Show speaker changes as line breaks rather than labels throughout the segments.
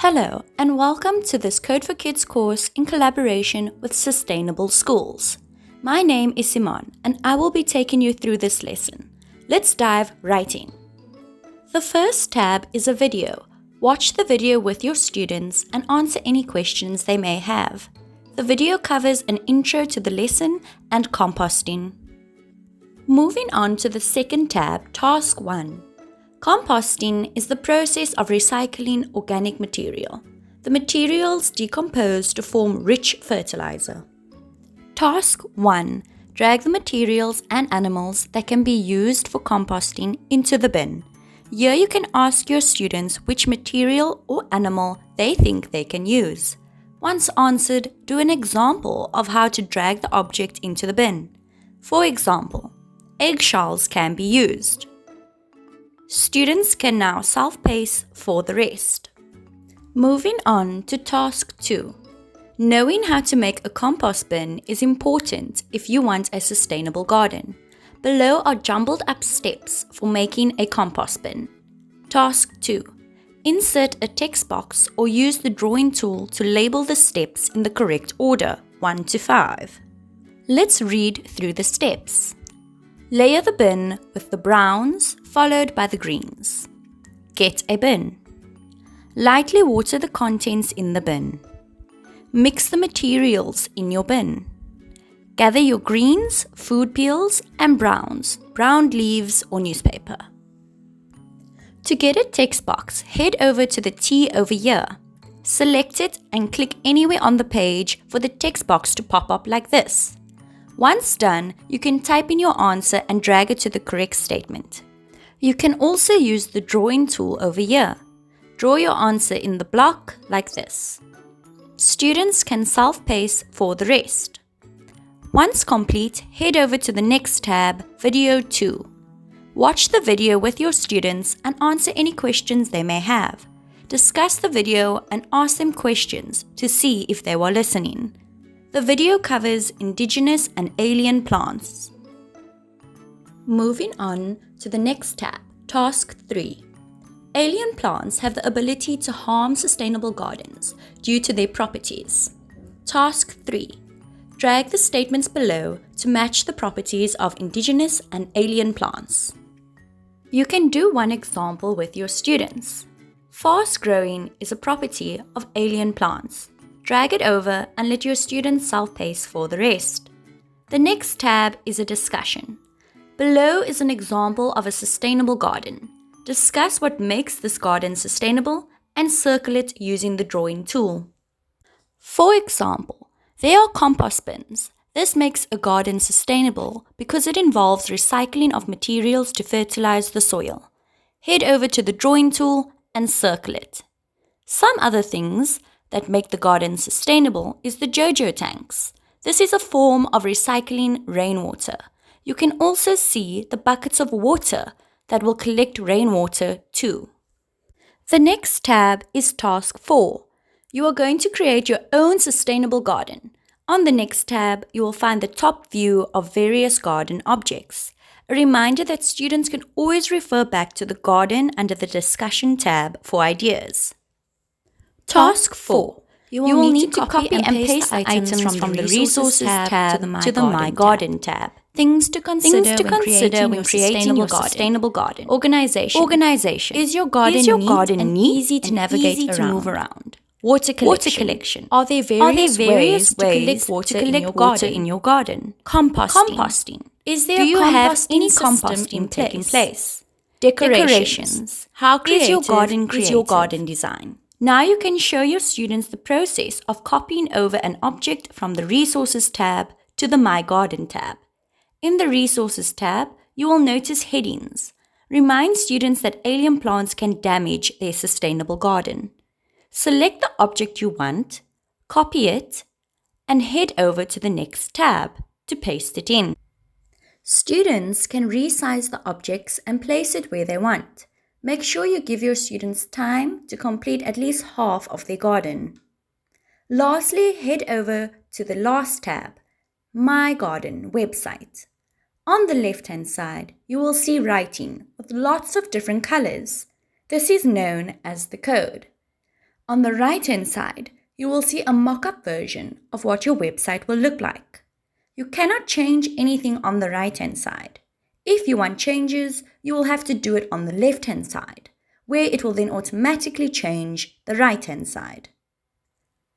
Hello and welcome to this Code for Kids course in collaboration with Sustainable Schools. My name is Simon and I will be taking you through this lesson. Let's dive right in. The first tab is a video. Watch the video with your students and answer any questions they may have. The video covers an intro to the lesson and composting. Moving on to the second tab, Task 1. Composting is the process of recycling organic material. The materials decompose to form rich fertilizer. Task 1. Drag the materials and animals that can be used for composting into the bin. Here you can ask your students which material or animal they think they can use. Once answered, do an example of how to drag the object into the bin. For example, eggshells can be used. Students can now self-pace for the rest. Moving on to Task 2. Knowing how to make a compost bin is important if you want a sustainable garden. Below are jumbled up steps for making a compost bin. Task 2. Insert a text box or use the drawing tool to label the steps in the correct order, 1 to 5. Let's read through the steps. Layer the bin with the browns followed by the greens. Get a bin. Lightly water the contents in the bin. Mix the materials in your bin. Gather your greens, food peels, and browns, browned leaves or newspaper. To get a text box, head over to the T over here. Select it and click anywhere on the page for the text box to pop up like this. Once done, you can type in your answer and drag it to the correct statement. You can also use the drawing tool over here. Draw your answer in the block like this. Students can self-pace for the rest. Once complete, head over to the next tab, Video 2. Watch the video with your students and answer any questions they may have. Discuss the video and ask them questions to see if they were listening. The video covers indigenous and alien plants. Moving on to the next tab, Task 3. Alien plants have the ability to harm sustainable gardens due to their properties. Task 3. Drag the statements below to match the properties of indigenous and alien plants. You can do one example with your students. Fast growing is a property of alien plants. Drag it over and let your students self-pace for the rest. The next tab is a discussion. Below is an example of a sustainable garden. Discuss what makes this garden sustainable and circle it using the drawing tool. For example, there are compost bins. This makes a garden sustainable because it involves recycling of materials to fertilize the soil. Head over to the drawing tool and circle it. Some other things that make the garden sustainable is the JoJo tanks. This is a form of recycling rainwater. You can also see the buckets of water that will collect rainwater too. The next tab is Task 4. You are going to create your own sustainable garden. On the next tab, you will find the top view of various garden objects. A reminder that students can always refer back to the garden under the discussion tab for ideas. Task 4. You will need to copy and paste the items from the Resources tab to the My Garden tab. Things to consider when creating your sustainable garden. Organization. Is your garden neat and easy to navigate around? Move around? Water collection. Are there various ways to collect water in your garden? Composting. Is there any composting taking place? Decorations. How creative is your garden design? Now you can show your students the process of copying over an object from the Resources tab to the My Garden tab. In the Resources tab, you will notice headings. Remind students that alien plants can damage their sustainable garden. Select the object you want, copy it, and head over to the next tab to paste it in. Students can resize the objects and place it where they want. Make sure you give your students time to complete at least half of their garden. Lastly, head over to the last tab, My Garden website. On the left-hand side, you will see writing with lots of different colors. This is known as the code. On the right-hand side, you will see a mock-up version of what your website will look like. You cannot change anything on the right-hand side. If you want changes, you will have to do it on the left-hand side, where it will then automatically change the right-hand side.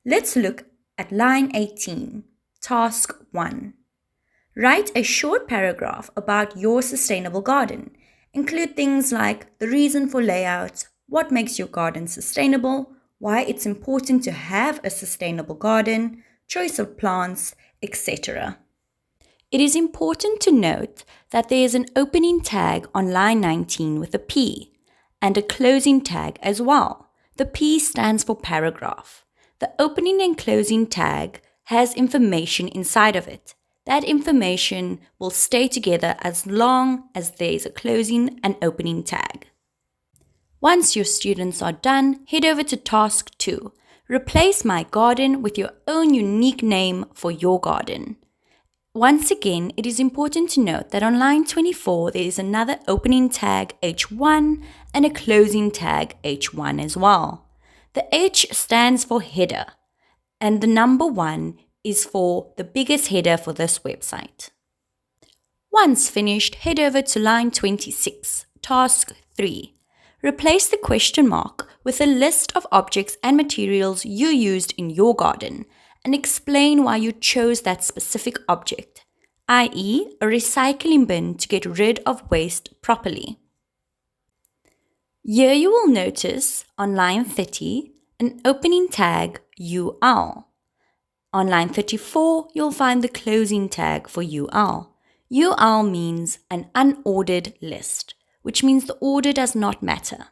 Let's look at line 18, task 1. Write a short paragraph about your sustainable garden. Include things like the reason for layout, what makes your garden sustainable, why it's important to have a sustainable garden, choice of plants, etc. It is important to note that there is an opening tag on line 19 with a P and a closing tag as well. The P stands for paragraph. The opening and closing tag has information inside of it. That information will stay together as long as there is a closing and opening tag. Once your students are done, head over to task 2. Replace my garden with your own unique name for your garden. Once again, it is important to note that on line 24, there is another opening tag H1 and a closing tag H1 as well. The H stands for header, and the number 1 is for the biggest header for this website. Once finished, head over to line 26, task 3. Replace the question mark with a list of objects and materials you used in your garden and explain why you chose that specific object, i.e., a recycling bin to get rid of waste properly. Here you will notice on line 30 an opening tag UL. On line 34, you'll find the closing tag for UL. UL means an unordered list, which means the order does not matter.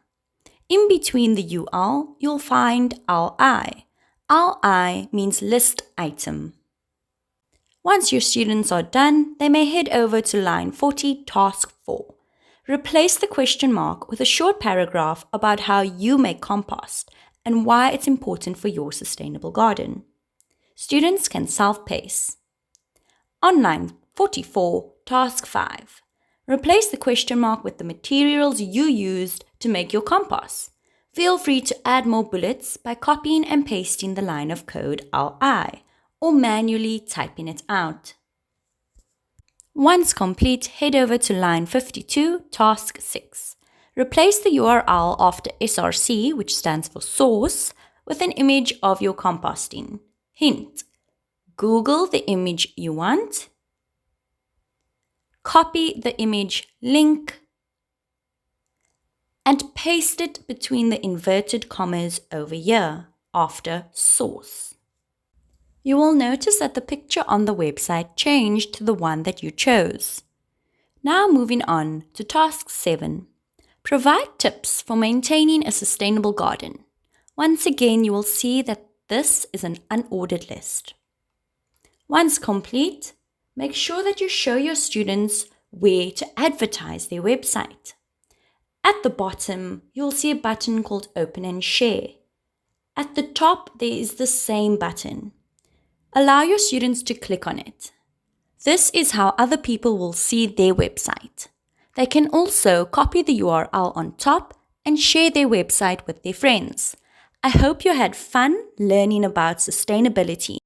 In between the UL, you'll find LI. LI means list item. Once your students are done, they may head over to line 40, task 4. Replace the question mark with a short paragraph about how you make compost and why it's important for your sustainable garden. Students can self-pace. On line 44, task 5. Replace the question mark with the materials you used to make your compost. Feel free to add more bullets by copying and pasting the line of code LI or manually typing it out. Once complete, head over to line 52, task 6. Replace the URL after SRC, which stands for source, with an image of your composting. Hint: Google the image you want, copy the image link, and paste it between the inverted commas over here after source. You will notice that the picture on the website changed to the one that you chose. Now moving on to task 7. Provide tips for maintaining a sustainable garden. Once again, you will see that this is an unordered list. Once complete, make sure that you show your students where to advertise their website. At the bottom, you'll see a button called Open and Share. At the top, there is the same button. Allow your students to click on it. This is how other people will see their website. They can also copy the URL on top and share their website with their friends. I hope you had fun learning about sustainability.